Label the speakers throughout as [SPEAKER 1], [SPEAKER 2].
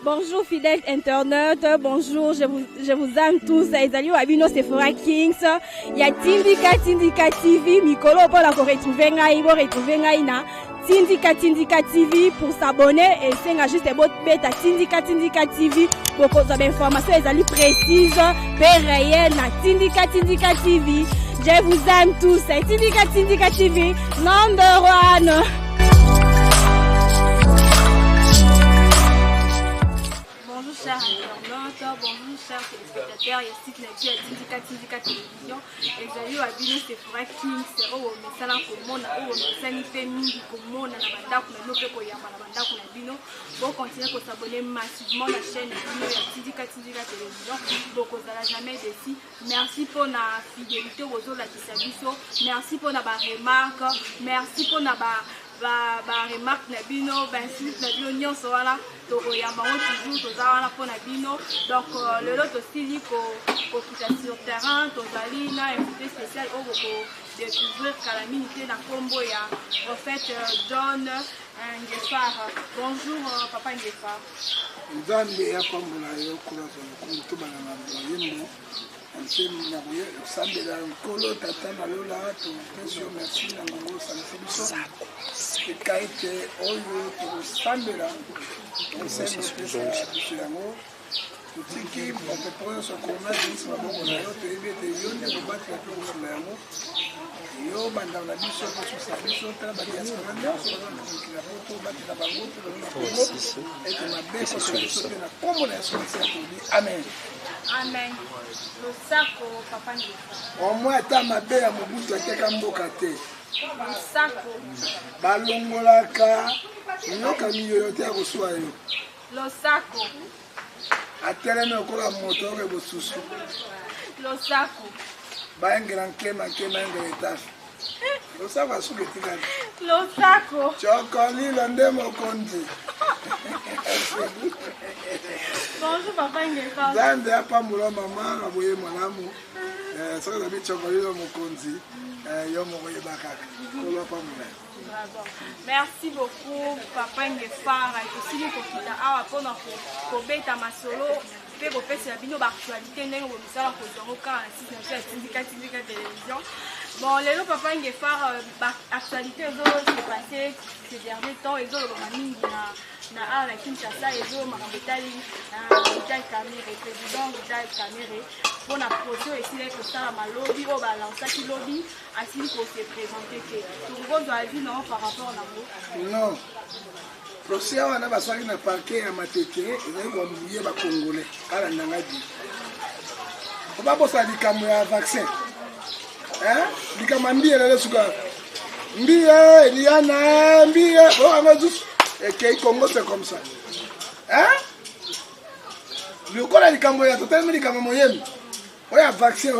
[SPEAKER 1] Bonjour fidèles internautes, bonjour, je vous aime tous. Ezali Wabino Sephora Kings. Il y a Tindika TV, Mikolo pour la retrouver ngai na Tindika TV pour s'abonner et c'est juste beta Tindika TV pour qu'on ait des informations ezali précises, réelles na Tindika TV. Je vous aime tous. Tindika TV, number one. Bonjour chers internautes, bonjour chers téléspectateurs, ici Tindika Télévision. Ezali Wabino Sephora King, c'est au mesala komona, au mesani pe mingi komona na bandako na nope koyamba na bandako na bino. Bon continuer à s'abonner massivement à la chaîne Tindika Télévision. Donc vous n'allez jamais déçu. Merci pour la fidélité aux autres la biso. Merci pour la remarque. Merci pour la remarque na bino, suite na bino nyonso wana to koyamba toujours toza wana pour na bino. Donc le lot aussi li ko kita sur terrain tozali na invité spécial au ko découvrir calamité na combo ya prophète John Ngefar. Bonjour papa Ngefar.
[SPEAKER 2] Nzambe ya pambola yo kula zo ko bana na yembo. Sambela nkolo tata malola to pension merci na ngo sanfibiso ekaite oyo to sambela yango tutiki mpepo so kona disi maboko na yo to ebete yo ne bobati ya to sula yango yo banda na biso ko so biso tala ba diaspora nyonso na kila poto bati na bango to na ko et na beso so na kombo na so amen.
[SPEAKER 1] Amen. Le sako papa Ngefar.
[SPEAKER 2] Au moins ta mabe ya mobutu ateka mboka te.
[SPEAKER 1] Le sako.
[SPEAKER 2] Balongolaka nyoka miyoyote ya koswa yo.
[SPEAKER 1] Le sako.
[SPEAKER 2] Ateleme okola moto ke bosusu.
[SPEAKER 1] Le sako.
[SPEAKER 2] Baengela nkema engela etafe. Le sako asuke tikana.
[SPEAKER 1] Le sako.
[SPEAKER 2] Chokoli londe mokonzi.
[SPEAKER 1] Bonjour papa Ngefar.
[SPEAKER 2] Zande apa mulo mama aboye mwanamu. Saka zabi chokoli lo mokonzi. Yo moko yebakaka. Kolo apa mulo.
[SPEAKER 1] Merci beaucoup papa Ngefar. Tosili kokita awa pona ko beta masolo. Pe ko pesa bino ba actualité ndenge bo misala ko zongo ka na site Tindika Télévision. Bon, les papa Ngefar, actualité s'est passée ces derniers temps, ils ont le na la Kinshasa, ils ont Marabetali, Vital Kamere, président Vital Kamere, pour la projo ici les costards à lobby, au balance qui lobby, ainsi qu'on s'est présenté. Tout le monde doit dire non par rapport à vous.
[SPEAKER 2] Non. Procès on a besoin d'un parquet à Matete, et on va mouiller les Congolais à la Nangadi. On va bosser avec un vaccin. Likamambi elle est suka mbia Eliana mbia oh amazus et que Congo c'est comme ça le kola likambo ya totalement likambo moyem oya vaccin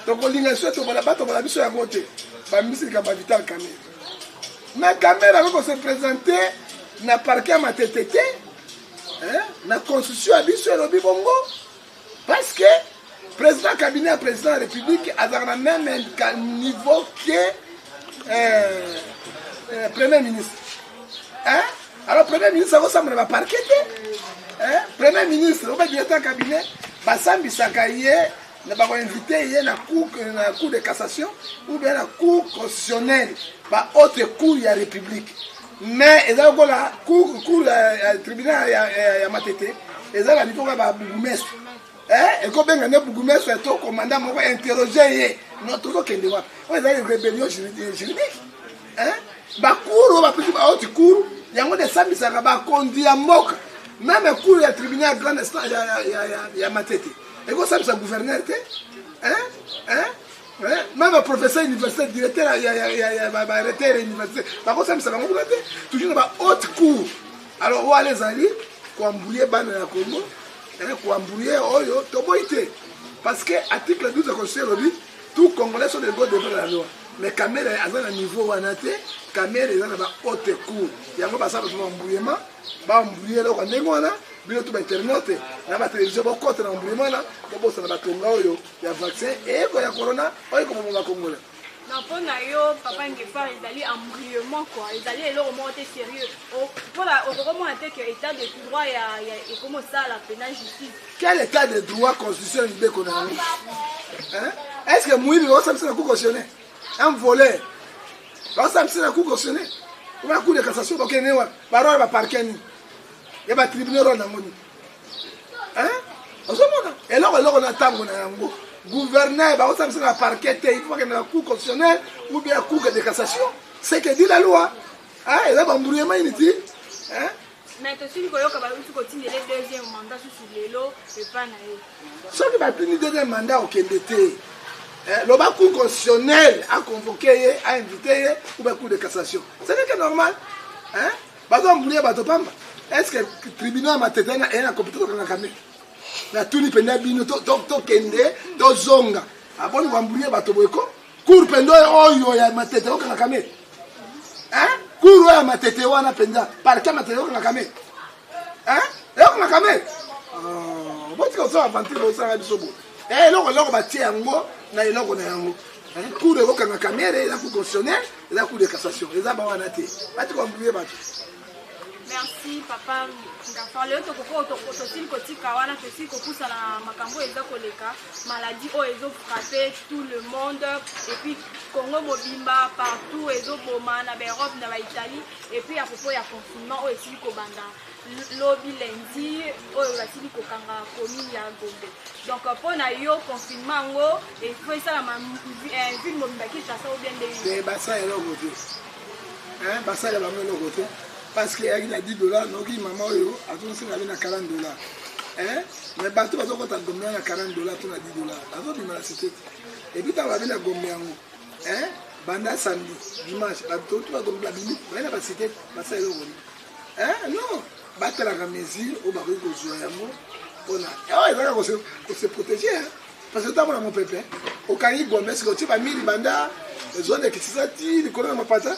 [SPEAKER 2] donc linga souhaite bala bato bala biso ya côté ba misi likambo Vital Kamere na caméra ko se présenter na parquet ma TTT na constitution ya biso lo bibongo parce que président cabinet président de la République a dans le même niveau que premier ministre. Alors premier ministre ça ressemble à parquet. Premier ministre, le directeur cabinet, Bassambi Sakaye, ne va pas inviter na cour de cassation ou bien la cour constitutionnelle, par autre cour de la République. Mais ils ont la cour tribunal ya Matete, ils ont la niveau ba bourgmestre. Et quand on a un bourgmestre, le commandant m'a interrogé notre Kendewa. On a une rébellion juridique. Bakuru, ba haute cour, il y a des sambi ça va conduire à Moka. Même le cour du tribunal grand instant il y a Matete. Et quand ça gouverneur même le professeur universitaire directeur il y a arrêté l'université. Par contre ça va toujours dans haute cour. Alors où aller aller pour embrouiller ban na Congo. Pour embrouiller oyo toboité parce que article 12 de la Constitution dit tout Congolais sont égaux devant la loi mais Kamere a un niveau wanaté Kamere est dans la haute cour il y a pas ça pour embrouillement ba embrouiller là ndenge wana bilo to internet na ba télévision ba côté na embrouillement là bo ça na ba tonga oyo ya vaccin et ko ya corona oyo ko mo ba Congolais
[SPEAKER 1] Non, pour nous, papa Ngefar, ils allaient embryonnement, quoi. Ils allaient leur monter sérieux. Pour vraiment que l'état de droit et comment ça, la pénale justice.
[SPEAKER 2] Quel état de droit constitutionnel qu'on a? Est-ce que Mouille, on s'est un coup cautionné? Un voleur. On s'est un coup cautionné. On a un coup de cassation. Donc, il y a un parquet. Il y a un tribunal. Et là, on a table. Gouverneur, on a un parquet. Il faut qu'il y ait un coup constitutionnel ou bien un coup de cassation. C'est ce que dit la loi. Et là, on a un inutile.
[SPEAKER 1] Mais aussi, il faut que continue le deuxième mandat sur les lots et pas naïf.
[SPEAKER 2] Ce qui va tenir le deuxième mandat au Kendete, le coup constitutionnel a convoqué, a invité ou un coup de cassation. C'est normal. Est-ce que le tribunal a une compétence dans la caméra? Na tuni penda bino to kende to zonga aboni wambulie bato boyko cour pendo oyo ya matete okanga kame cour ya matete wana penda parka matete okanga kame okanga kame boti ko so aventure o sanga biso bo loko batie yango na eloko na yango cour okanga kamere la cour constitutionnelle la cour de cassation eza ba wana te bati ko wambulie bato.
[SPEAKER 1] Merci papa Ngafar. Le to koko to kotika wana to si kopusa na makambo eza koleka maladie o ezo frapper tout le monde et puis Congo mobimba partout ezo boma na Europe na Italie et puis à propos ya confinement o esi ko banda lobby lundi o esi ko kanga commune ya Gombe. Donc pour na yo confinement ngo et faut ça la ville mobimba qui ça ou bien de
[SPEAKER 2] basa eloko te basa ya bango eloko te. Parce qu'il y a $10, donc maman a tout ça na $40. Mais bateau va donc à Gombe na $40, tout na $10. Avant de la cité. Et puis tu vas venir à Gombe yango. Banda samedi, dimanche, bateau tu vas Gombe la bini, va na cité, ba ça eloko. Non, battre la mesure au bako ko zo yango. On a il va se protéger parce que t'as mon pépé. Au Kani Gombe, c'est que tu vas mili banda, zone qui s'ati, le colonel mapata.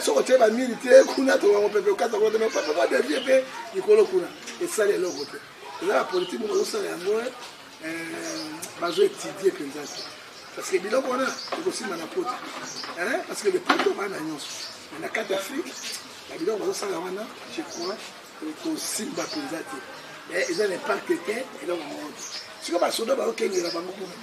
[SPEAKER 2] So ko teba milité kuna to wa pepe kata ko de me papa de vie pe ikolo kuna et ça les logo te la politique mo so ya mo bazo étudier penza parce que biloko na ko sima na poto parce que le poto ba na nyonso na carte d'Afrique la biloko mo so la wana je crois ko simba penza te et ils ont pas que et donc mo si ko ba soda ba okenge la bango kuna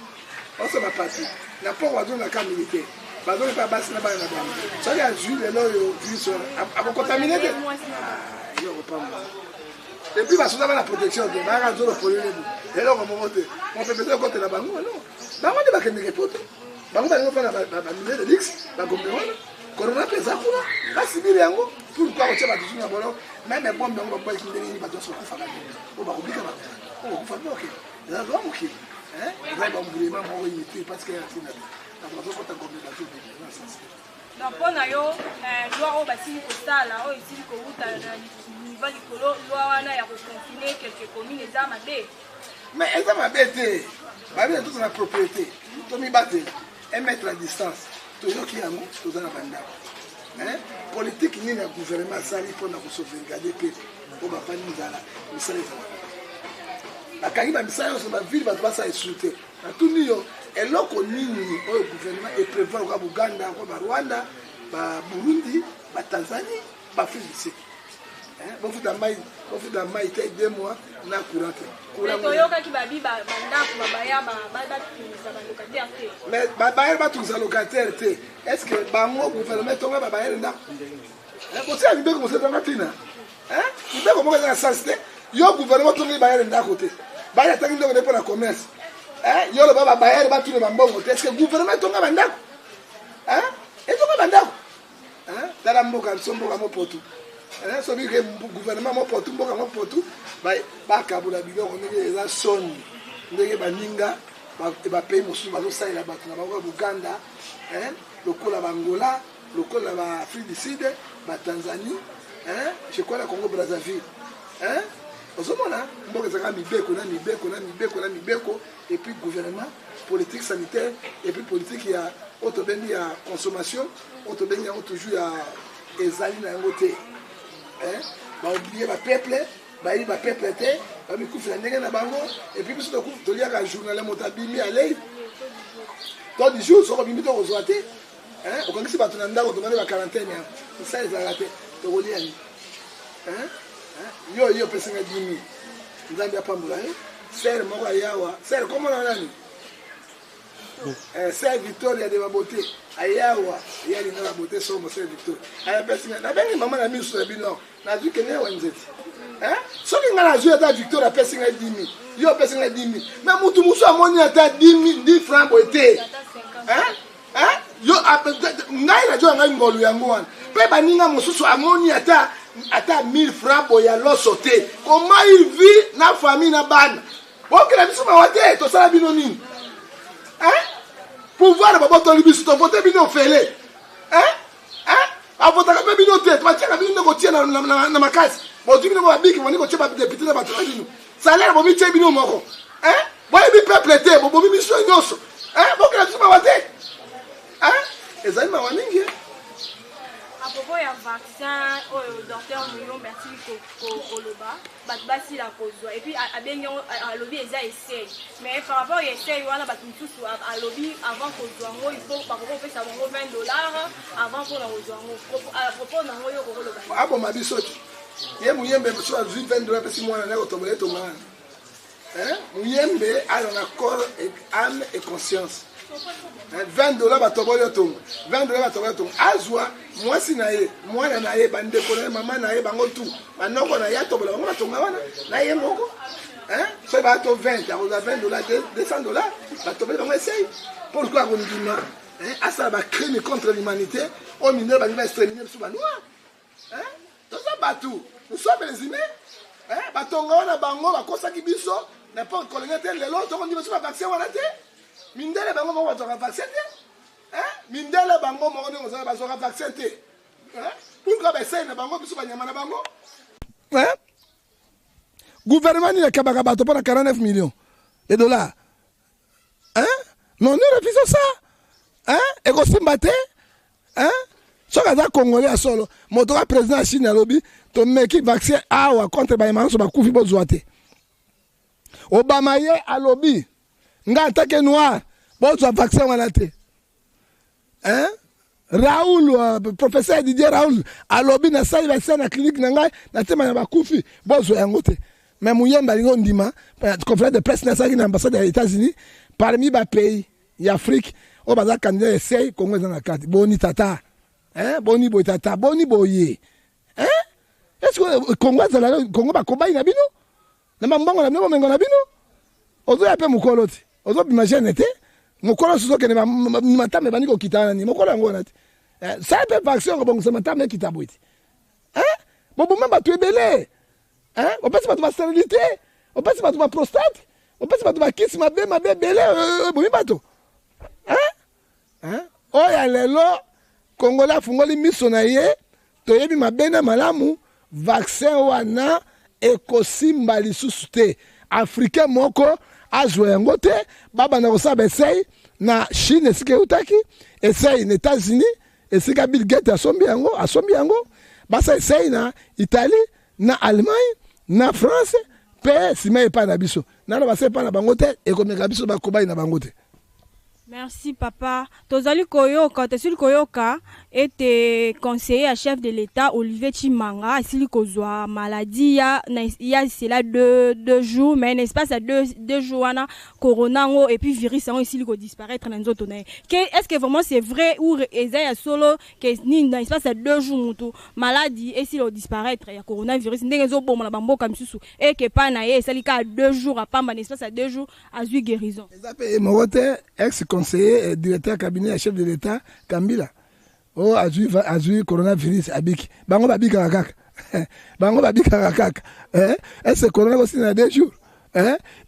[SPEAKER 2] on se va partir na po wa dans la camp militaire. Parce que pas basse là-bas là-bas. Ça y a jus les lois jus à contaminé. Et puis parce que la protection de la zone de polluer. Et là on peut peut-être côté là-bas non. Bah on débarque des potes. Bah on va faire la minute de Dix, la comprendre. Corona pesa pour la civile yango pourquoi on tient pas toujours na bolo même bon on va pas qui ndeni ba to so kufa ka. On va oublier ka. On kufa pas OK. Là va OK. On va oublier même on y parce que
[SPEAKER 1] donc pour nous, loi au basi kosala o ici ko uta niveau likolo loi wana ya confiner quelques communes les amade.
[SPEAKER 2] Mais elles ont abêté. Ba bien toute la propriété. To mi battre 1 mètre à distance. To yo ki yango to za na banda. Politique ni na gouvernement sali pour na sauvegarder peuple. Pour ba fani nzala, misala ça. La kariba misala sur la ville ba ça insulter. Na tout niyo eloko nini au gouvernement et prévoir kwa Buganda kwa Rwanda ba Burundi ba Tanzanie ba Filipi bon futa mai te 2 mois na courant
[SPEAKER 1] toyoka ki babi ba ndako babaya ba tunisa ba locataire te
[SPEAKER 2] mais babaya ba tunisa locataire te est-ce que ba mo gouvernement tonga babaya ndako bon c'est arrivé comme ça dans tina il peut comment ça sens yo gouvernement tonga babaya ndako te ba ya tangi ndoko pour la commerce yo le baba bayere ba tule bambongo est-ce que gouvernement tonga bandako et tonga bandako dala mboka somboka mo potu so bi que gouvernement mo potu mboka mo potu ba kabula biloko ndenge eza soni ndenge baninga ba pays mosusu bazo salela bato na bango Buganda lokola bangola lokola ba Afrique du Sud ba Tanzanie je crois la Congo Brazzaville Ozomona, mboka zaka mibeko na mibeko et puis gouvernement, politique sanitaire et puis politique ya autobeni ya consommation, autobeni ya toujours ya ezali na ngote. Ba oublier ba peuple, ba peuple te, ba mikufa ndenge na bango et puis biso to lia ka journal motabimi à l'œil. Dans 10 jours so bimi to kozwate, Hein? Okangisi bato na ndako tomane ba quarantaine ya. Ça ezala te. Tokolia ni. Hein? Yo pesinga 10 000. Nzambe apambola yo. Sœur moko ayawa. Sœur comment on a nani? Sœur Victoria de Baboté. Ayawa. Yali na Baboté somo Sœur Victoria. Aya pesinga. Na bengi maman na miso ya bino. Na du kene wanzeti. Hein? Soki nga na jouer ta Victoria pesinga 10 000. Yo pesinga 10 000. Mais mutu muso amoni ata 10 francs boté. Hein? Hein? Yo ngai na jo ngai ngolu yango wana. Pe baninga mosusu amoni ata 1000 francs boya loso te. Comment il vit na famille na bana? Ok la biso mawate to sala bino nini? Hein? Pouvoir babo to libiso to voter bino fele. Hein? Hein? Avota ka bino te, to tia ka bino ko tia na makasi. Bo tu bino ba biki woni ko tia ba député na ba to bino. Salaire bo mi tia bino moko. Hein? Boy bi peuple te, bo mi so nyoso. Hein? Bo la biso mawate. Hein? Ezali mawaningi.
[SPEAKER 1] À propos ya vaccin, le docteur Mouillon merci Koloba, basi la cause. Et puis à bien à lobby ils essayent. Mais par rapport à essai, on a battu tous à lobby avant qu'on soit il faut par rapport au fait ça $20 avant qu'on a à propos dans yo ko loba.
[SPEAKER 2] Ah bon ma bisoti. Ye Muyembe so a $20 parce que moi na ko tomber to man. Hein? Muyembe a un accord et âme et conscience. $20 batobolo tongo. $20 batobolo tongo. Azwa moi si na ye, moi na ye bande ko na maman na ye bango tout. Banoko na ya tobola bango tonga wana. Na ye moko. Hein? So ba to 20, on a $20, $200. Batobolo bango essaye. Pourquoi on dit non? Hein? Asa ba crime contre l'humanité, on mineur ba va exterminer sur ba noir. Hein? Tout ça batou. Nous sommes les humains. Hein? Batonga wana bango ba kosa ki biso, n'importe colonel tel le lot, on dit monsieur ba vaccin wana te. Mindele bango mo bazora vaccin te. Hein? Mindele bango mo on bazora vaccin te. Hein? Pourquoi ba essaye na bango biso ba nyama na bango? Hein? Gouvernement ni kabaka bato pour 49 millions de dollars. Hein? Non, nous refusons ça. Hein? Et qu'on s'y battait? Hein? Ce qu'on a congolais à solo, mon président de Chine à lobby, ton mec qui vaccine contre Bayman sur ma coupe de Obama y à lobby. Nga attaqué noir. Bon, tu as vaccin à la tête. Hein? Raoul, professeur Didier Raoul, à lobby, na salle vaccin à clinique, na tema na bakufi. Bon, tu as un côté. Mais Mouyem Balingo Ndima, conférence de presse na salle ambassade des États-Unis, parmi les pays d'Afrique, au bazar candidat essaye Congo dans la carte. Boni tata. Hein? Boni boy tata, boni boye. Hein? Est-ce que Congo va combattre Nabino? Na mambongo na mnemo mengo Nabino? Ozo yape mukoloti. Ozo imagine te. Mukolo suzo ke ni matame bani ko kitana ni. Mukolo ngo nati. Ça peut vaccin ko bongo matame kitabwiti. Hein? Bobo mamba tu ebele. Hein? On passe pas de stérilité. On passe pas de prostate. On passe pas de kiss ma belé bomi bato. Hein? Hein? Oya lelo Congolais fungoli miso na ye toyebi mabena malamu vaccin wana ekosimba lisusu te. Africain moko azwa yango te baba na kosaba essaye na Chine esika utaki essaye na États-Unis esika Bill Gates asombi yango basa essaye na Italie na Allemagne na France pe sima epa na biso nalo basa epa na bango te ekomeka biso bakobai na bango te.
[SPEAKER 1] Merci papa. Tozali koyoka, tesuli koyoka était conseiller à chef de l'État Olivier Chimanga, asili kozwa maladie ya c'est là deux jours mais n'est-ce pas ça deux jours ana corona et puis virus on ici ko disparaître dans nzoto na. Est-ce que vraiment c'est vrai ou ezaya solo que ni n'est-ce pas ça 2 jours mutu maladie et si le disparaître ya coronavirus ndenge zo bomona bamboka misusu et que pas na ye sali ka 2 jours à pamba n'est-ce pas ça 2 jours à zui guérison.
[SPEAKER 2] Mogote ex-conseiller et directeur cabinet à chef de l'État Kambila. Oh, azui coronavirus abiki. Bango babika kaka. Bango babika kaka. Est-ce corona aussi na 2 jours?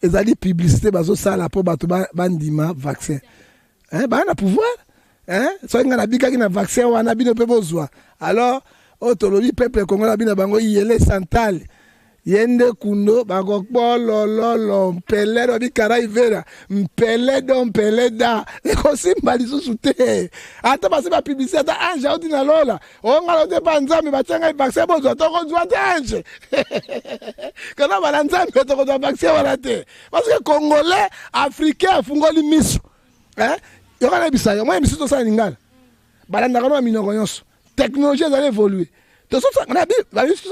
[SPEAKER 2] Ils a dit publicité bazo sala po bato bandima vaccin. Ba na pouvoir. So ngana bika ki na vaccin wana bino pe bozwa. Alors, otolobi peuple congolais bina bango yele santal. Yende kundo bagokbo lololo mpele do bikara ivera mpele da ekosimba lisusu te ata base ba publicité ata ange odi na lola onga lo pa nzambe batanga vaccin bozo toko zwa te ange kana bala nzambe toko zwa vaccin wala te parce que congolais africain fungoli miso yokana bisayo moi miso to sa lingala balandaka na minoko nyonso technologie ezali évoluer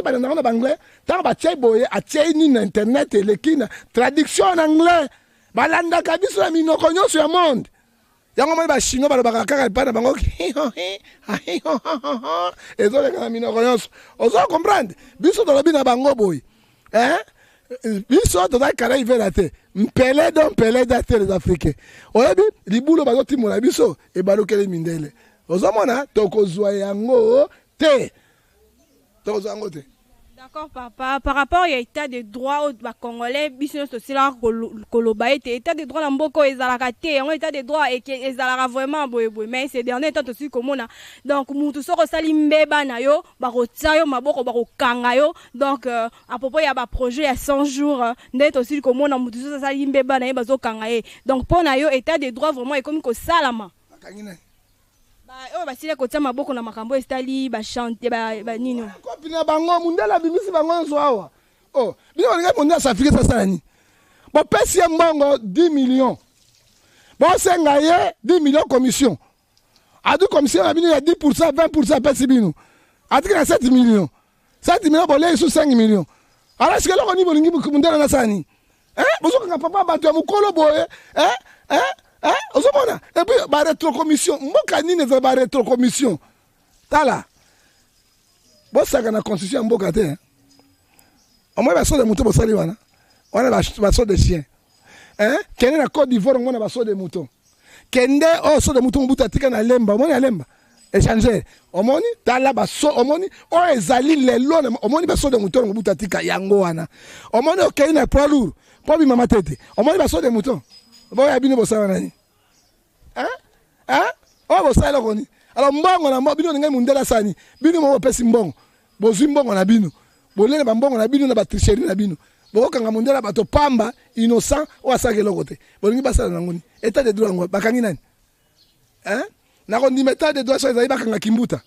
[SPEAKER 2] balandaka na banglais ntango batie boye atie nini na internet eleki na traduction en anglais balandaka biso na minoko nyonso ya monde yango moni bachinois balobaka kaka epai na bango ezoleka na minoko nyonso ozo comprendre biso tolobi na bango boye biso tozali kara ivela te mpeleda te les africains oyebi libulo bazotimola biso ebalukeli mindele ozomona tokozwa yango te tokozwa yango te.
[SPEAKER 1] D'accord, papa. Par rapport à l'état de droit aux Congolais, business aussi là, kolobaïté, état de droit dans beaucoup ils ont la raté, on état de droit et qu'ils ont vraiment mais ces derniers temps aussi comme on a. Donc mutu soko salimbeba na yo, barotia yo maboko barokanga yo. Donc à propos il y a un projet il y a 100 jours, net aussi comme on a mutu soko salimbeba na yo bazokanga ye. Donc pour na yo état de droit vraiment est comme ko salama. Oh basile kotia maboko na makambo estali ba chanter ba nino
[SPEAKER 2] kopina bango mundela bimisi bango nzo awa oh bino balinga mundela s'afrique ça sala ni bo pesi mbongo 10 millions bo senga ye 10 millions commission adu commission na bino ya 10% 20% pesi bino adu na 7 millions 7 millions bo le sous 5 millions alors ce que lo ni bolingi mundela na sani bozoka papa bato ya mukolo boye ozomona et puis ba rétrocommission mboka nini eza ba rétrocommission tala bosaka na constitution ya mboka te omoi baso de mouton bosali wana wana baso de chien kende na Côte d'Ivoire ngona baso de mouton kende so de mouton mobuta tika na lemba omoni ya lemba échanger omoni tala baso omoni ezali lelo omoni baso de mouton mobuta tika yango wana omoni okei na poids lourd po bi mama tete omoni baso de mouton boya bino bosala nani bosala koni alors mbongo na bino ngai mundela sani bino mo pesi mbongo bozwi mbongo na bino bolele ba mbongo na bino na ba tricherie na bino bokanga mundela bato pamba innocent o asake lokote bolingi basala na ngoni état de droit ngo bakangi nani na ko ndima état de droit so ezali bakanga kimbuta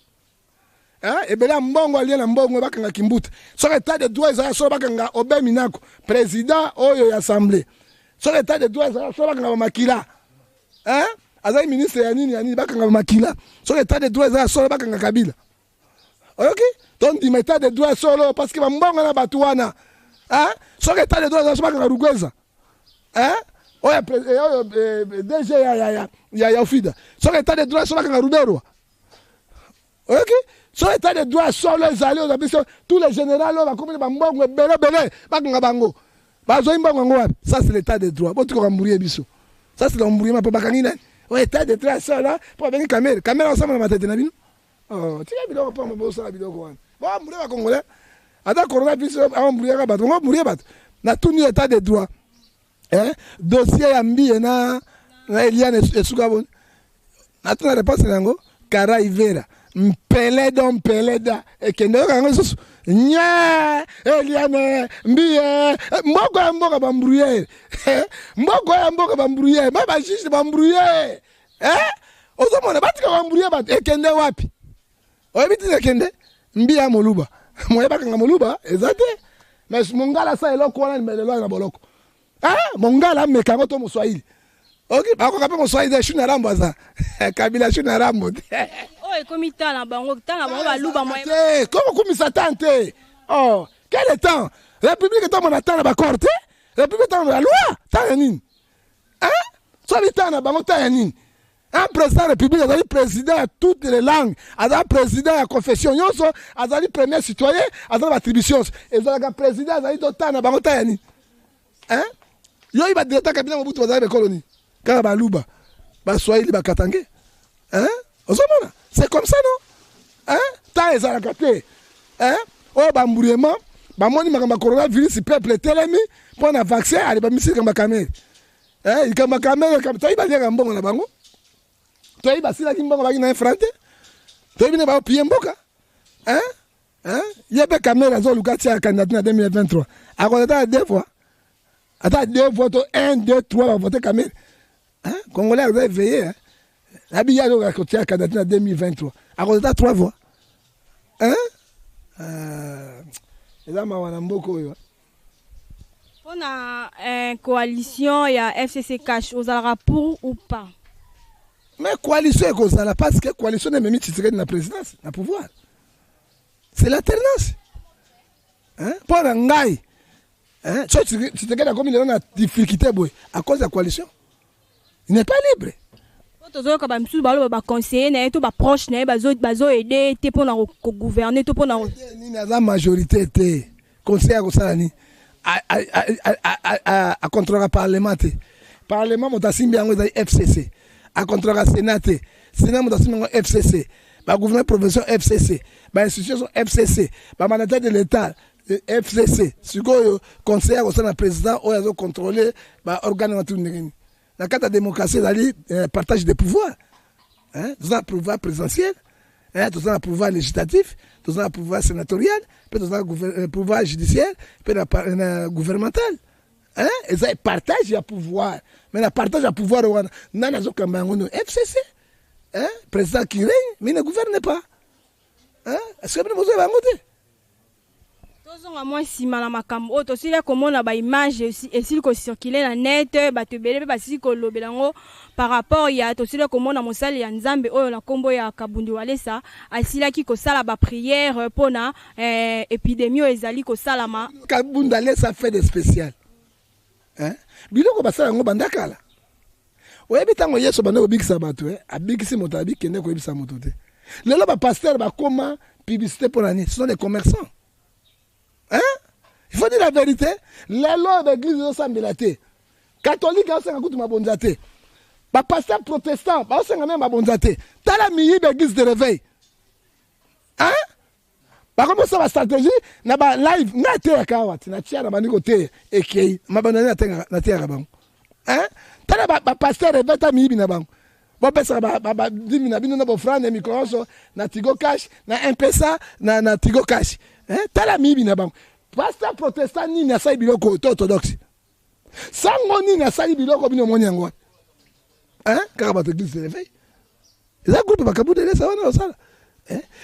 [SPEAKER 2] ebela mbongo alia na mbongo bakanga kimbuta so état de droit ezali so bakanga Obe Minako président oyo ya assemblée so état de droit ezali so bakanga makila azali ministre ya nini bakanga makila so état de droit ezali so bakanga Kabila ok donc ndima état de droit solo parce que mbongo na bato wana so état de droit ezali so bakanga Rugweza oyo DG ya Ofida so état de droit so bakanga Ruberwa ok so état de droit solo ezali oza biso tous les généraux bakomi ba mbongo ebele bakanga bango bazoi mbongo ngo wapi ça c'est l'état de droit botuko kamburie biso ça c'est l'embrouillement mapa bakangi nani état de droit solo po bengi caméra ensemble na matete na bino tika biloko po mo sala biloko wana bo mbure ba congolais ata coronavirus embrouiller ka bato ngo mbrouiller bato na tuni état de droit dossier ya mbiye na Eliane esuka bon na tuna réponse nango Kara Ivera mpeleda ekende kango susu nya Eliane mbiye mboka bambrouiller mboka bambrouiller ba juge bambrouiller ozomona batika bambrouiller bat ekende wapi oyebiti ekende mbiya moluba moye bakanga moluba ezate mais mongala sa eloko wana melelo na boloko mongala meka ngo to moswahili ok bako kape moswahili de shuna rambo za Kabila shuna rambo
[SPEAKER 1] comme tala bango baluba moye
[SPEAKER 2] comment komisa tante quel est temps république est mon attend ba corte république est la loi ta nini so bita na bango ta nini un président de la république azali président à toutes les langues azali président ya confession nyonso azali premier citoyen azali attribution ezalaka président azali dota na bango ta nini yo iba directeur cabinet mobutu bazali be colonie kaka baluba baswahili bakatange ozomona c'est comme ça non ta ezalaka te oyo bamburiement bamoni makambo ya coronavirus peuple telemi mpo na vaccin ali bamisi likambo ya kamere likambo ya kamere toyebi baliaka mbongo na bango toyebi basilaki mbongo baki na infra te toyebi ne baopie mboka ye mpe kamere azoluka tia candidature na 2023 akozata deux fois ata 2 votes 1 2 3 va voter kamere congolais vous avez veillé abi ya lo ka tia candidature na 2023 akozata 3 voix eza mawana mboko oyo
[SPEAKER 1] on a une coalition, il y a FCC Cash, aux Alara pour ou pas?
[SPEAKER 2] Mais coalition est comme ça, parce que coalition n'est même pas la présidence, le pouvoir. C'est l'alternance. Hein? Pour un gars, hein? Tu te regardes comme il est en difficulté à cause de la coalition. Il n'est pas libre.
[SPEAKER 1] Conseiller, proche, aider pour gouverner, pour
[SPEAKER 2] la majorité, conseiller à contrôler le Parlement. Parlement, il FCC. À contrôler le Sénat. Sénat, il FCC. Le gouvernement provincial FCC. L'institution FCC. Le mandataire de l'État FCC. Si le conseiller au président, il a contrôlé l'organe. Dans le cadre de la démocratie, il y a partage des pouvoirs. Nous avons le pouvoir présidentiel, nous avons le pouvoir législatif, nous avons le pouvoir sénatorial, puis nous avons le pouvoir judiciaire, puis le gouvernemental. Ils ont partagé le pouvoir. Mais le partage du pouvoir, nous avons le FCC. Le président qui règne, mais il ne gouverne pas. Est-ce que nous avons voté?
[SPEAKER 1] Moi, si malamacam, aussi là comment on a image et s'il circuler la net, batebele, basi kolobelango par rapport il y a aussi là comment on a monsali ya nzambe oh la combo ya kabundu walesa asila ki ko sala ba prière pour na épidémie ezali ko salama
[SPEAKER 2] kabundu walesa fait de spécial biloko basala ngo bandakala oyebi tango yeso banda obikisa bato abikisi moto abikende ko yebisa moto te lelo ba pasteur ba koma publicité pour l'année ce sont des commerçants. Hein? Il faut dire la vérité. Les lois de l'église de Sambelate, catholique, c'est un coup de ma bonzate. Les pasteurs protestants, c'est un coup de ma bonzate. T'as la milieu de l'église de réveil. Hein? Par contre, ça va stratégie, na ba live, na te akawat, na tia na baniko te ekei, ma banana na te akabang. Hein? T'as la pasteur réveil ta milieu na bang. Bon pesa ba dimi na bino na bo franc na micro na Tigo Cash, na M-Pesa, na Tigo Cash. Tala mibi na bango pasteur protestant ni na sai biloko orthodoxe sango ni na sai biloko bino moni yango kaka bato église de réveil eza groupe bakabude lesa wana osala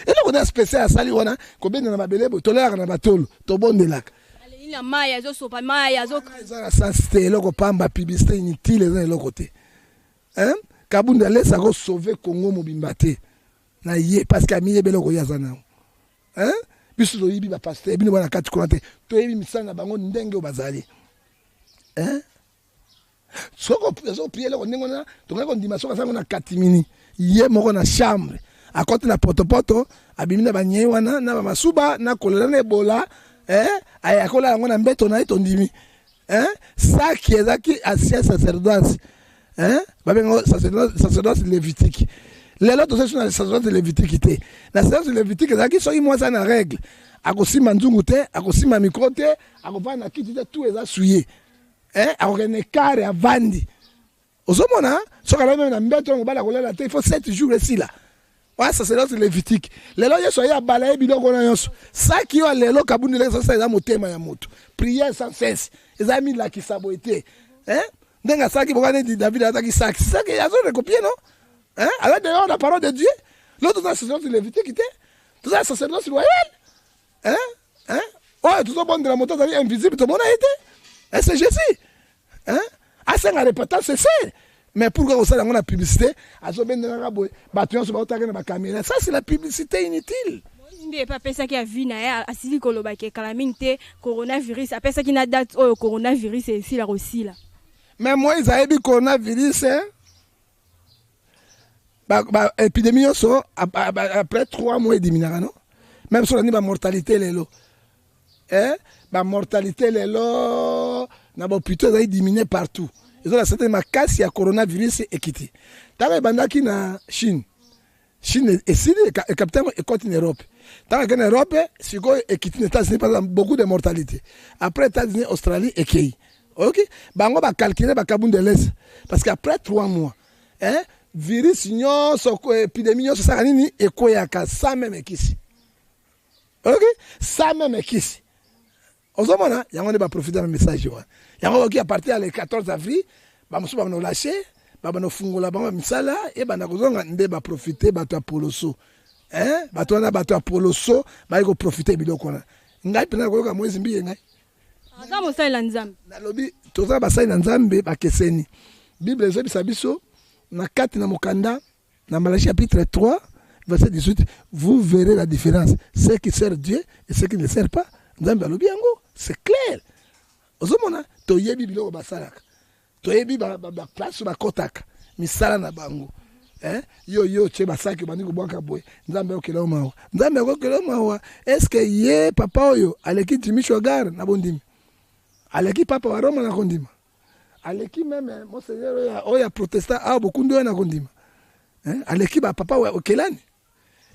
[SPEAKER 2] eloko na spécial asali wana kobenda na mabelebo tolelaka na batolo tobondelaka
[SPEAKER 1] ina maya zosopa maya
[SPEAKER 2] eza na sensité eloko pamba publicité inutile eza eloko te kabunda lesa ko sauver Congo mobimba te na ye parce que amiye beloko yaza nao biso toyibi ba pasteur bino bana kati konate toyibi misanga bango ndenge obazali soko prier le ndenge na tonga ko ndima soko na katimini ye moko na chambre à côté na potopoto abimina banye wana na masuba na kolera na ebola ayakola yango na mbeto na ito ndimi ça qui est qui ancien sacerdoce babengo sacerdoce lévitique. Les autres sont dans le sacerdoce lévitique. La sacerdoce lévitique, c'est qu'ils moi ça na règle. Akosi manzungu te, akosi ma micro te, akopa na kiti te tout est souillé. Akokene kare avandi. Ozomona, sokala même na mbeto ngo bala kolela te, il faut 7 jours ici là. Ouais, sacerdoce lévitique. Les lois so ya balaye biloko na yonso. Ça qui a les lois kabuni les ça eza motema ya moto. Prière sans cesse. Les amis là qui saboté. Ndenga saki bokane di David ataki saki. Ça qui yazo recopier non? Alors d'ailleurs la parole de Dieu, l'autre dans la sacerdoce lévitique, tout ça sacerdoce royal. Ouais, tout ça bon de la moto invisible, tout le monde a été. C'est Jésus. Ah, c'est un répétant, c'est ça. Mais pourquoi on sait la publicité, ça c'est la publicité inutile.
[SPEAKER 1] Il pas ça qui a vu na asili koloba ke calamité coronavirus, après ça qui n'a date au coronavirus c'est ici là aussi là.
[SPEAKER 2] Mais moi ils avaient dit coronavirus épidémie après 3 mois et demi non même sur la mortalité les lots mortalité les lots na ba plutôt ça diminué partout ils ont la certaine macasse ya coronavirus et quitté t'avais bandaki na Chine et si le capitaine est continent Europe tant que en Europe si go et quitté les États-Unis par beaucoup de mortalité après États-Unis Australie et Kenya OK bango ba calculer ba kabunde laisse parce qu'après 3 mois virus nyonso épidémie nyonso saka nini ekoyaka ça même ekisi OK ça même ekisi ozomona yango ne ba profiter na message wa yango qui à partir le 14 avril ba musu ba no lâcher ba no fungola ba misala et ba na kozonga nde ba profiter ba to apoloso ba to na ba to apoloso ba iko profiter biloko na ngai pena ko mwezi mbiye ngai
[SPEAKER 1] aka mosala nzambe
[SPEAKER 2] na lobi toza ba sai na nzambe ba keseni bible ezobisa biso na 4 na Mokanda, dans Malachie chapitre 3, verset 18, vous verrez la différence. Ceux qui servent Dieu et ceux qui ne servent pas. C'est clair. Ozomona, toyebi biloko basalaka. Toyebi ba place ba kotaka. Misala na bango. Yo che basaki bandi kubwaka boy. Nzambe okelo mawa. Nzambe okelo mawa. Est-ce que ye papa oyo aleki timisho gar na bondimi? Aleki papa wa Roma na kondima. Aleki même monseigneur oya protestant a beaucoup ndo na kondima. Aleki ba papa wa okelani.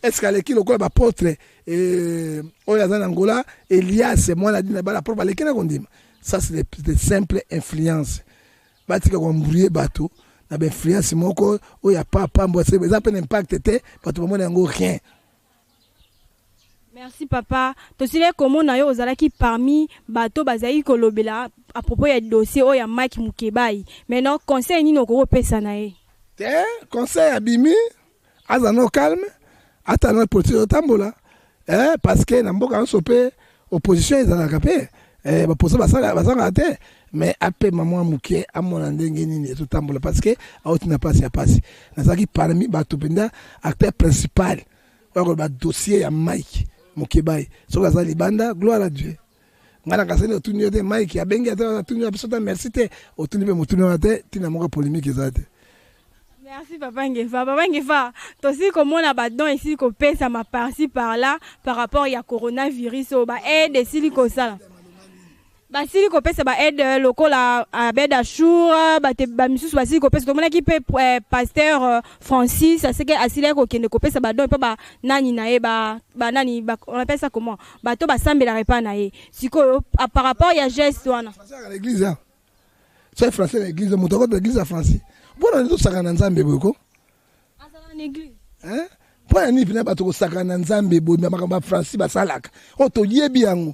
[SPEAKER 2] Est-ce qu'aleki lokola ba apôtre oya za Angola Elias moi la dina bala propre aleki na kondima. Ça c'est des simples influences. Batika ko mbrouiller bateau. Na ben influence moko oya papa mboise ça peut impact te bateau mo na ngo rien.
[SPEAKER 1] Merci papa. Tosile comment na yo ozalaki parmi bateau bazali kolobela à propos ya dossier oya Mike Mukebai. Maintenant conseil ni noko pesa na ye.
[SPEAKER 2] Conseil abimi azano calme atano politique tambola parce que na mboka sope opposition ezalaka pe ba poser basanga te mais après maman mukie amona ndenge nini tout tambola parce que autre na passe ya passe nazaki parmi bateau penda acteur principal wa ba dossier ya Mike Mukebai so kaza libanda gloire à Dieu ngana kasene otuni yote Mike ya bengi ata otuni ya bisota merci te otuni be mutuni yote tina moka polémique ezate.
[SPEAKER 1] Merci Papa Ngefa. Papa Ngefa, aussi comme on a badon ici qu'on pèse à ma par-ci par-là par rapport à coronavirus au ba aide silico ça. Ba silico pèse ba aide local à Bedachour, ba misus ba silico pèse tout le monde qui peut pasteur Francis, ça c'est que asile ko kende ko pèse ba don pas ba nani na e ba nani ba on appelle ça comment? Ba to ba sambela repa na e. Siko par rapport ya geste wana.
[SPEAKER 2] Français à l'église hein. C'est français à l'église, motoko de l'église à Francis. Bona nzo sakana nzambe boko
[SPEAKER 1] asala na église
[SPEAKER 2] bona ni pina bato ko sakana nzambe bo makamba Francis basalaka o to yebi yango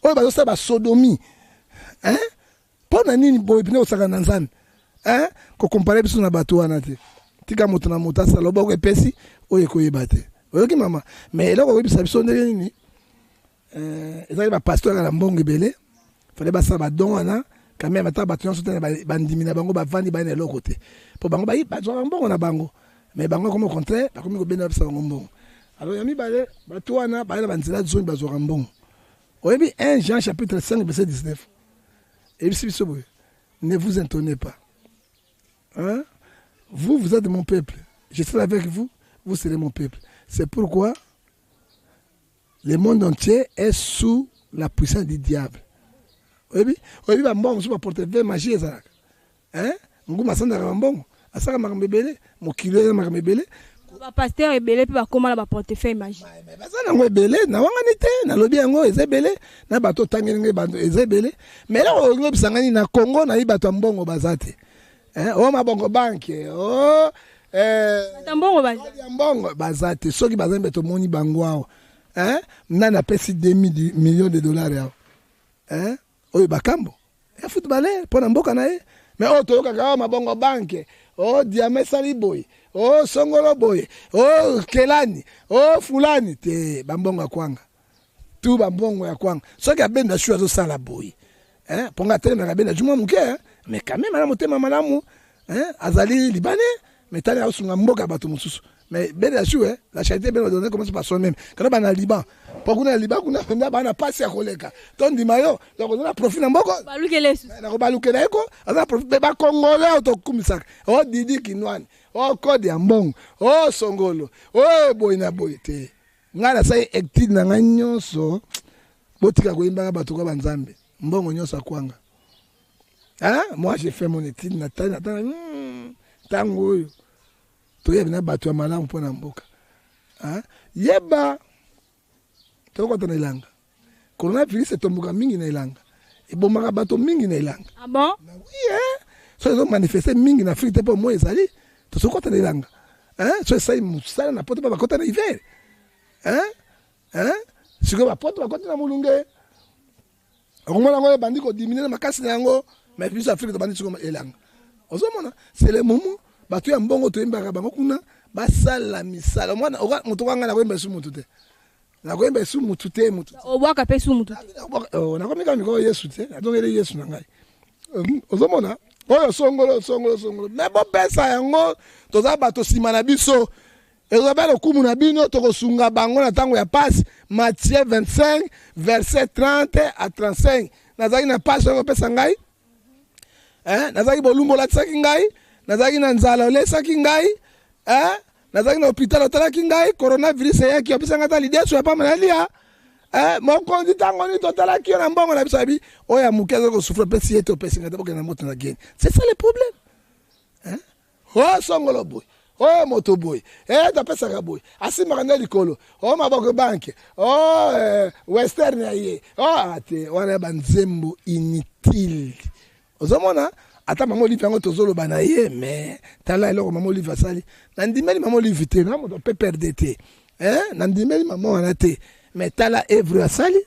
[SPEAKER 2] o bazo sa ba sodomie bona nini bo pina ko sakana nzambe ko comparer biso na bato wana te tika moto na moto asala boko epesi oye ko yebate oyoki mama mais eloko oyebisa biso ndenge nini ezali ba pasteur na mbongo ebele fallait ba sa ba don wana quand même ata bato nyonso te bandimi na bango bavandi bana eloko te po bango bazwaka mbongo na bango mais bango comme au contraire bakomi kobenda bapesa bango mbongo alors ya mibale bato wana baya na banzela zoni bazwaka mbongo oyebi 1 Jean chapitre 5 verset 19 ebisi biso boye ne vous étonnez pas vous êtes mon peuple je serai avec vous vous serez mon peuple c'est pourquoi le monde entier est sous la puissance du diable. Oui, ba mbongo so ba porter vers magie ezalaka. Nguma sanda ka mbongo, asaka makambebele, mokilo makambebele.
[SPEAKER 1] Ba pasteur ebele pe ba koma na ba portefeuille magie.
[SPEAKER 2] Mais bazana ngo ebele na wangani te, na lobi yango ezebele, na bato tangeli nge bando ezebele. Mais là ngo bisangani na Congo na ibato mbongo bazate. O mabongo banke,
[SPEAKER 1] mbongo bazate.
[SPEAKER 2] Mbongo bazate, soki bazambe to moni bangwao. Nana pesi 2 millions de dollars yao. Oyo bakambo ya footballer pona mboka na ye mais o toyoka ka mabongo banke o diame sali boy o songolo boy o kelani o fulani te bambongo kwanga tu bambongo ya kwanga soki abenda shu azo sala boy ponga tele na benda juma muke mais quand même na motema malamu azali libanais mais tani asunga mboka bato mususu mais benda shu la charité ben donner commence par soi-même quand ba na Liban pour qu'on a Liban qu'on a penda ba na passe ya koleka ton di mayo donc on a profit na mboko
[SPEAKER 1] balukele
[SPEAKER 2] na ko balukele ko on a profit ba congolais to kumisaka o didi kinwani o kode ya mbongo o songolo o boy na boy te ngala sai active na nganyonso botika ko imba ba to ko banzambe mbongo nyonso akwanga moi j'ai fait mon étude na tango oyo to yebina bato ya malamu pona mboka yeba toko tona ilanga coronavirus etomboka mingi na ilanga ebomaka bato mingi na ilanga
[SPEAKER 1] ah bon
[SPEAKER 2] oui so ezo manifester mingi na Afrique te po mo ezali to soko tona ilanga so esai musala na poto ba bakota na hiver siko ba poto bakota na mulunge okomona ngo bandi ko diminuer makasi na yango mais biso Afrique to bandi siko ilanga ozomona c'est le moment bato ya mbongo to imbaka bango kuna basala misala mwana moto kwanga na kwemba su mutu te na kwemba su mutu te mutu
[SPEAKER 1] obwaka pe su mutu
[SPEAKER 2] na komika mikolo Yesu te atongele Yesu na ngai ozomona oyo songolo mais bopesa yango toza bato nsima na biso ezoba lokumu na bino tokosunga bango na ntango ya pasi Matthieu 25 verset 30 à 35 nazalaki na pasi oyo opesa ngai nazalaki bolumbu olatisaki ngai nazalaki na nzala olesaki ngai nazalaki na hôpital otalaki ngai coronavirus eyaki opesa ngai ata lideso ya pamba nalia mokonzi ntango nini totalaki yo na mbongo na biso abi oyo ya moke azali kosufra mpesi ye te opesi ngai te bokende na moto na geni c'est ça le problème oyo songolo boye oyo moto boye topesaka boye asimbaka nde likolo oyo maboko banke western ya ye ate wana ya banzembo inutile ozomona ata mama olive yango tozoloba na ye mais tala eloko mama olive asali nandimeli mama olive te na moto mpe perde te nandimeli mama wana te mais tala evre asali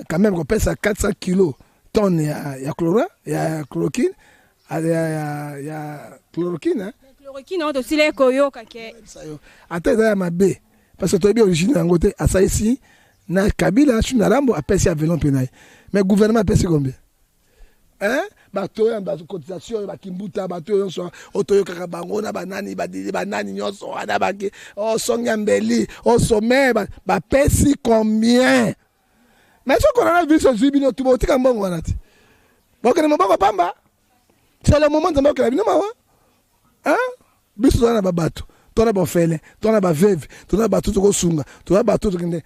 [SPEAKER 2] quand même kopesa 400 kilos tonne ya chloroquine ya chloroquine
[SPEAKER 1] chloroquine oyo tosila koyoka ke
[SPEAKER 2] ata eza ya mabe parce que toyebi origine yango te asalisi na kabila na lambo apesi avelon mpe na ye mais gouvernement apesi combien bato oyo bacotisation oyo bakimbuta bato oyo nyonso otoyokaka bango na banani nyonso wana bake osongi ya mbeli osome bapesi combien mais so coronavirus ozwi bino tuba otika mbongo wana te bokende mobongo pamba c'est le moment nzambe okela bino mawa biso toza na babato tona bofele tona baveve tona bato tokosunga tona bato tokende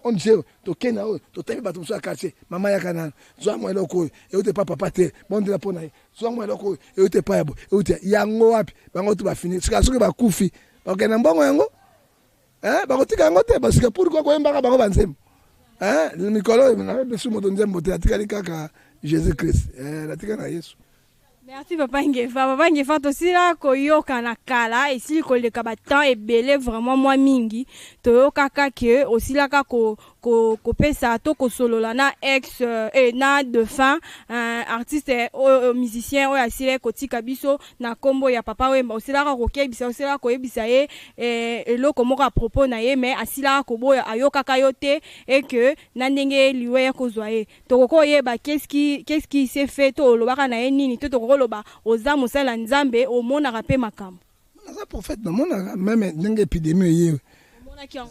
[SPEAKER 2] onje tokende oyo totabi bato mosusu ya quartier mama yaka nano zwa mwa eloko oyo euti pa papa te bondela mpo na ye zwa mwa eloko oyo euti pa yabo euti yango wapi bango to bafini sika soki bakufi bakokende na mbongo yango bakotika yango te basika pourkui koyembaka bango banzembo mikolo na biso moto nzembo te atikali kaka Jésus Christ natika na Yesu.
[SPEAKER 1] Merci Papa Ngefa tosila koyoka na kala esili koleka batemps ebele vraiment moi mingi toyokaka ke osilaka kopesa to kosolola na ex na de fin artiste musicien oyo asile kotika biso na kombo ya Papa Wemba osilaka kokebisa osilaka koyebisa ye eloko moko a propos na ye mais asilaka koboya ayokaka yo te et que na ndenge liwe ya kozwa ye tokoko yeba qu'est-ce qui s'est fait to olobaka na ye nini to tokoloba oza mosala nzambe omonaka mpe makambo
[SPEAKER 2] naza prophète namonaka même ndenge épidémie ye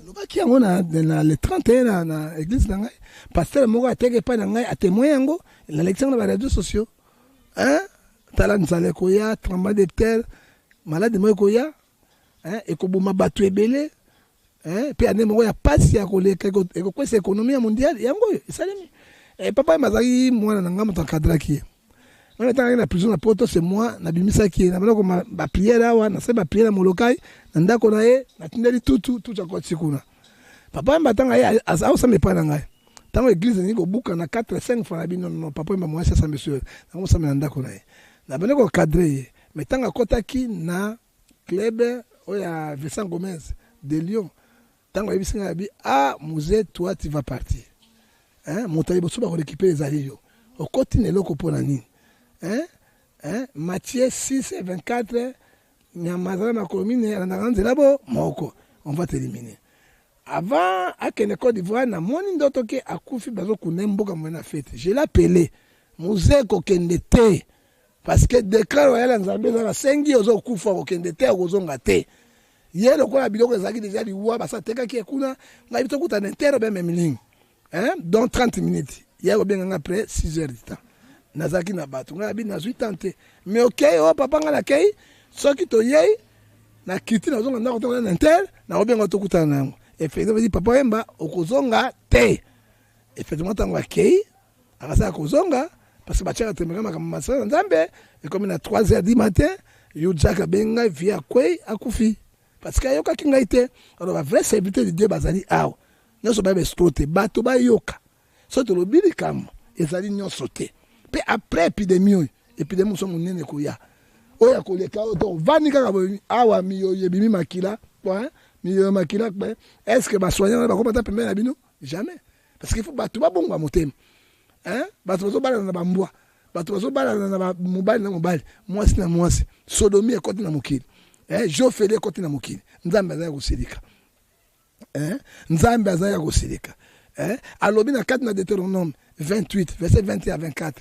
[SPEAKER 2] lobaki yango na le 31 na église na ngai pasteur moko ateke epai na ngai atémoin yango nalekisi yango na baradio sociaux tala nzala ekoya tremblement de terre malade moko ekoya ekoboma bato ebele mpe ande moko ya pasi ya koleka ekokwesa économie ya mondiale yango oyo esalemi papa ye azalaki mwana na ngai moto ankadraki ye on est en prison na poto c'est moi na bimisaki na baloko ba prière awa na se ba prière na molokai na ndako na ye na tindeli tout ya koti kuna papa mbatanga ye asa me pa na ngai tango église ni ko buka na 4-5 fois na bino no papa mba moi ça monsieur na mo na ndako na ye na bene ko cadrer mais tanga kotaki na club oya Vincent Gomez de Lyon tango ebisinga bi musée toi tu vas partir montaye boso ba récupérer les alliés yo au côté ne loko pona nini Matthieu 6 et 24 Nyamazana na commune na nganzela bo moko on va t'éliminer avant akene Côte d'Ivoire na moni ndoto ke akufi bazo kunemboka mwana fête je l'appelé musée kokende te parce que déclare yala nzambe na sengi ozo kufa kokende te okozonga te yelo kwa biloko ezaki déjà liwa basa teka ki ekuna ngai bitokuta na intero be memiling dans 30 minutes yako benga après 6 heures du temps nazaki na bato ngai abi nazwi tante mais okay papa nga na kei soki to yei na kiti na zonga ndako to na inter na obenga to kutana nango effectivement dit papa Wemba okozonga te effectivement tango akei akasa kozonga parce que bachaka temeka makambo masala nzambe et comme na 3 heures du matin yo jaka benga via kwei akufi parce que ayoka kinga ite alors va vrai serviteur de Dieu bazali awo nyonso ba bestrote bato ba yoka so to lobili kam ezali nyonso te pe après épidémie so monene koya oya koleka oto vani kaka awa miyo yebimi makila miyo makila est-ce que basoignant ba komata pembe na bino jamais parce qu'il faut bato ba bongo motema bato bazo bala na bambwa bato bazo bala na mobali na mobali mwasi na mwasi sodomie ekoti na mokili jo fele ekoti na mokili nzambe azaya kosilika nzambe azaya kosilika alobi na 4 na Deutéronome 28 verset 21 à 24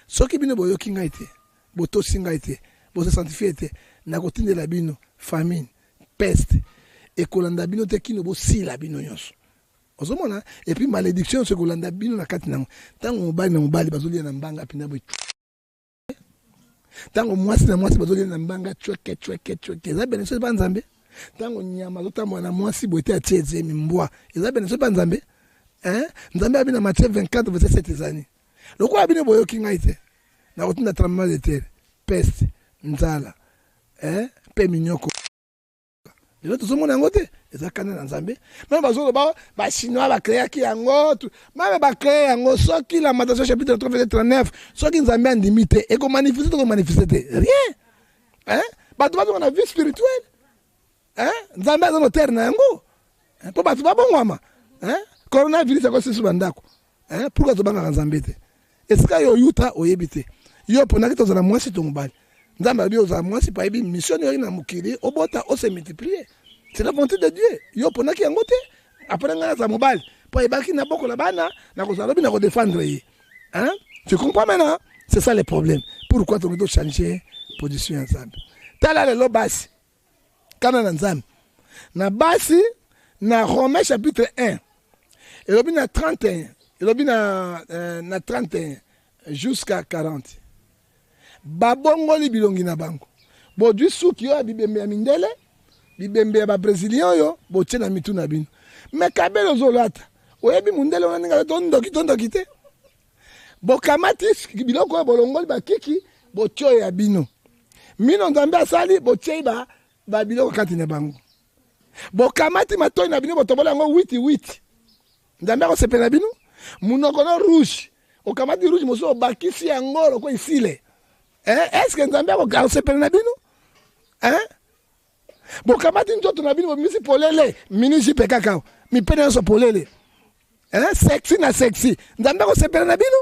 [SPEAKER 2] soki bino boyoki ngai te boto singa été boto sanctifié été na kotinde la bino famine peste et kolanda bino te kino bo si la bino nyonso ozomona et puis malédiction ce kolanda bino na kati nango tango mobali na mobali bazolia na mbanga pina boy tango mwasi na mwasi bazolia na mbanga chweke eza bene so ba nzambe tango nyama zotamwa na mwasi boite atieze mimbwa eza bene so ba nzambe nzambe abina Matthieu 24 verset 7 ezani loko abine boyo kinga ite na kotinda tremblement de terre peste nzala pe minyoko lelo tozomona yango te eza kana na nzambe même bazolo ba chinois ba créer ki yango même ba créer yango soki la Matthieu chapitre 3 verset 39 soki nzambe andimite et ko manifester rien bato bazo na vie spirituelle nzambe azo no terre na yango po bato babongwama coronavirus ako sisu bandako pourquoi tobanga nzambe te esika yo yuta oyebi te yo ponaki tozala mwasi to mobali nzambe abi ozala mwasi pa yebi mission yo na mokili obota o se multiplier c'est la volonté de Dieu yo ponaki yango te après ngana za mobali po yebaki na boko la bana na kozala bi na ko défendre yi tu comprends maintenant c'est ça le problème pourquoi tu dois changer position ensemble tala le lo basi kana na nzambe na basi na Romains chapitre 1 et lobi na 31 et lobi na 31 jusqu'à 40 babongoli bilongi na bango bodwi suki yo bibembe ya mindele bibembe ya ba brésilien yo botie na mitu na bino me kabelo zolata oyebi mundele onaninga tondoki te bokamati biloko bolongoli bakiki botio ya bino mino nzambe asali botie ba biloko kati na bango bokamati matoi na bino botobola yango 8 nzambe akosepela na bino munoko na rouge okamati rouge moso obakisi yango loko isile est-ce que nzambe akosepela na bino bokamati nzoto na bino bomisi polele minisi pe kakao mipene nyonso polele sexy na sexy nzambe akosepela na bino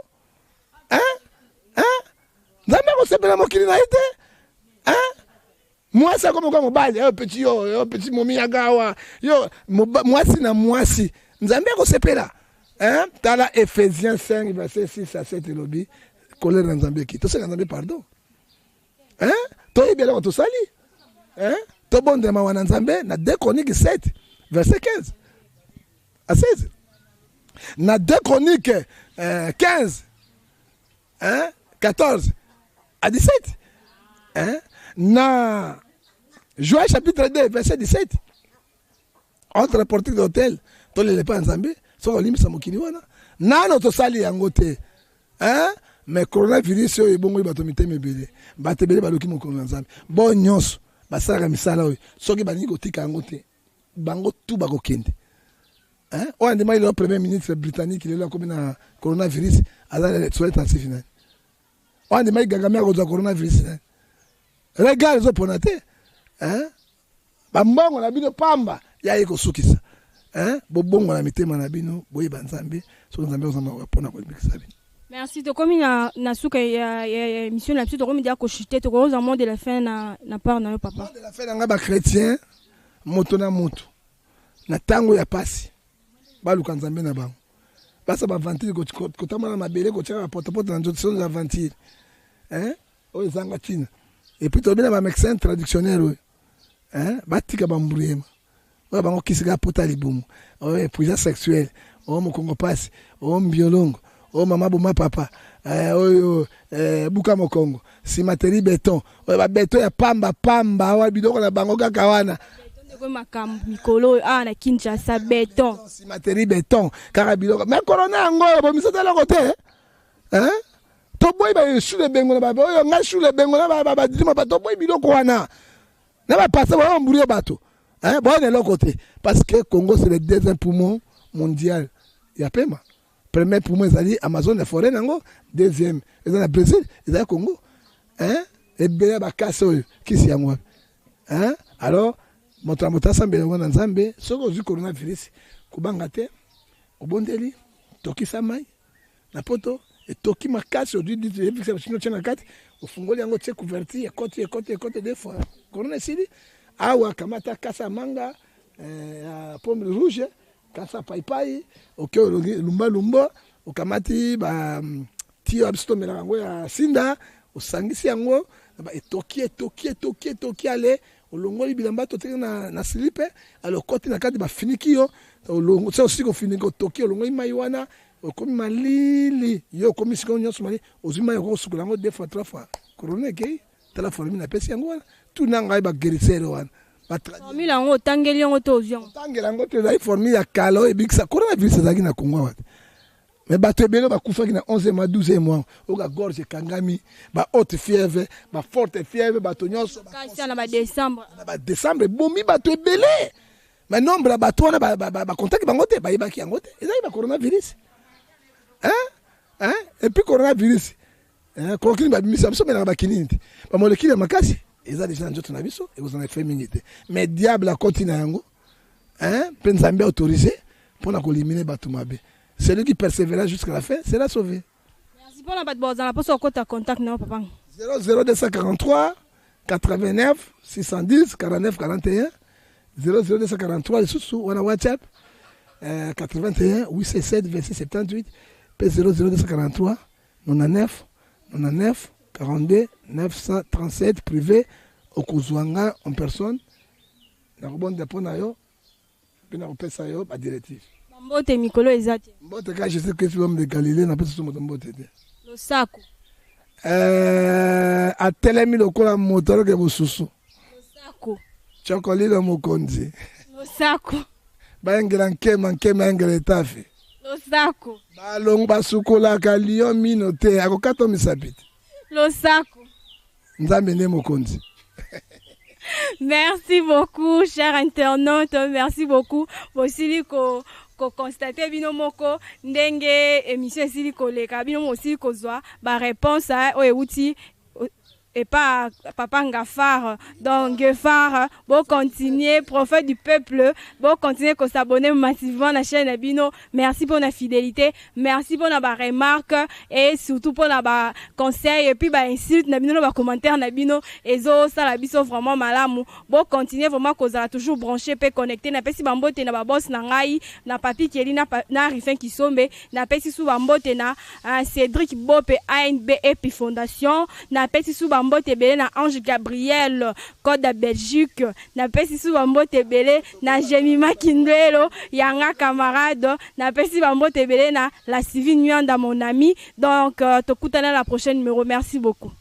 [SPEAKER 2] nzambe akosepela mokili na ye te mwasi akomoka mobali petit momi yagawa yo mwasi na mwasi nzambe akosepela tala Ephésiens 5 verset 6 à 7 elobi kolera nzambe ki toseka nzambe pardon toyebi eloko tosali tobondema wana nzambe na 2 Chroniques 7 verset 15 à 16 na 2 Chroniques 15 14 à 17 na Joël chapitre 2 verset 17 entre le portique de l'hôtel tolele pa nzambe soko limisa mokili wana nano tosali yango te mais coronavirus oyo ebongo bato miteme ebele bato ebele baluki mokolo na nzambe bo nyonso basalaka misala oyo soki balingi kotika yango te bango tu bakokende oyo andimaki lelo premier ministre britannique lelo akomi na coronavirus aza soin intensif nani oyo andimaki gagami akozwa coronavirus nani regard ezopona te bambongo na bino pamba yaye kosukisa bobongo na mitema na bino boyeba nzambe soki nzambe ozamba mpona kolimikisa bino.
[SPEAKER 1] Merci. Tokomi na suka ya émission la petite tokomi dia ko chuter tokomi dans monde de la fin na part na yo papa.
[SPEAKER 2] De la fin nga ba chrétien moto na moto na tango ya pasi baluka nzambe na bango basa ba ventile ko tamana mabele ko tia porte na nzoto na ventile o zanga tina et puis tobina ba médecin traditionnel batika bamburiema oyo bango kisika pota libumu oyo puissance sexuelle oyo mokongo pasi oyo mbiolongo oyo mama boma papa oyo buka mokongo simateri beton oyo babeton ya pamba oyo biloko na bango kaka wana
[SPEAKER 1] makambo mikolo na Kinshasa beton
[SPEAKER 2] simateri beton kaka biloko mais corona yango bomisata eloko te toboyi baeshule bengo na babe oyo nga shule bengo na badima toboyi biloko wana na bapasa bao mburi bato bon de l'autre côté parce que Congo c'est le deuxième poumon mondial ya pema premier poumon c'est Amazon la forêt nango deuxième et dans le Brésil et dans le Congo et bien ba kaso qui si yango alors motamota sambe na nzambe soko zu coronavirus kubanga te obondeli tokisa mai na poto et toki makasi odi dit fixe chino kati ofungoli yango tse couverture et côté des fois corona sili awa kamata kasa manga pomme rouge kasa paipai lumba ukamati ba tio abstomela yango ya sinda osangisi yango etoki ale olongoli bilamba toteki na silipe ale okoti na kati bafiniki yo se osi kofiniki otoki olongoli mai wana okomi malili yo okomi sikoyo nyonso malili ozwi mai okosukola yango 2 fois 3 fois korona ekei tala formule napesi yango wana tuna ngai bagerisere wana
[SPEAKER 1] formule yango otangeli yango to ozwi yango
[SPEAKER 2] otangela yango te ezali formule ya kala oyo ebikisa coronavirus ezalaki na kongo awa te mais bato ebele bakufaki na 11e mois 12e mois oka gorge ekangami bahaute fièvre baforte fièvre bato nyonso
[SPEAKER 1] na
[SPEAKER 2] badécembre ebomi bato ebele mais nombre ya bato wana bakontaki bango te bayebaki yango te ezali bacoronavirus et puis coronavirus kolokini babimisa biso melaka bakinini te bamolekile ya makasi eza deja na nzoto na biso ekozala na efe mingi te mais diable akoti na yango mpe nzambe autorisé mpona kolimine bato mabe. Celui qui persévérera jusqu'à la fin sera sauvé.
[SPEAKER 1] Merci pour la bonne pour ce contact non papa.
[SPEAKER 2] 00243 89 610 49 41 00243 les sous on a WhatsApp 81 867 26 78 p 00243 99 99 42 937 privé au Kozwanga en personne na rebonde pour na yo puis na repesa yo ba directive.
[SPEAKER 1] Mbote mikolo ezati.
[SPEAKER 2] Mbote ka je sais que tu l'homme de Galilée na pesa moto mbote te.
[SPEAKER 1] Lo sako.
[SPEAKER 2] Atelemi lokola moto ke bosusu.
[SPEAKER 1] Lo sako.
[SPEAKER 2] Chokoli lo mokonzi.
[SPEAKER 1] Lo sako.
[SPEAKER 2] Ba ngela nkema ngela tafi.
[SPEAKER 1] Lo sako.
[SPEAKER 2] Ba longo basukola ka lion minote akokato misapiti.
[SPEAKER 1] Lo sako.
[SPEAKER 2] Nzambe ne mokonzi.
[SPEAKER 1] Merci beaucoup, chers internautes. Merci beaucoup. Aussi, ko constater bino moko ndenge émission esili koleka bino aussi kozwa ba réponse o euti et pas papa Ngafar donc Ngafar bon continuer prophète du peuple bon continuer ko s'abonner massivement à la chaîne bino. Merci pour la fidélité, merci pour la remarque et surtout pour la conseil et puis ba insulte na bino ba commentaire na bino ezo ça la biso vraiment malamu bon continuer vraiment kozala toujours branché pe connecté na pesi bambote na ba boss na ngai na papi Keli na Rifin Kisombe na pesi sou bambote na Cédric Bope ANB Epi Fondation na pesi sou mbote belé na Ange Gabriel Code de Belgique na pesi sou mbote belé na Jemima Kindelo yanga camarade na pesi mbote belé na la Sylvie Nyanda mon ami donc tokutana la prochaine numéro. Merci beaucoup.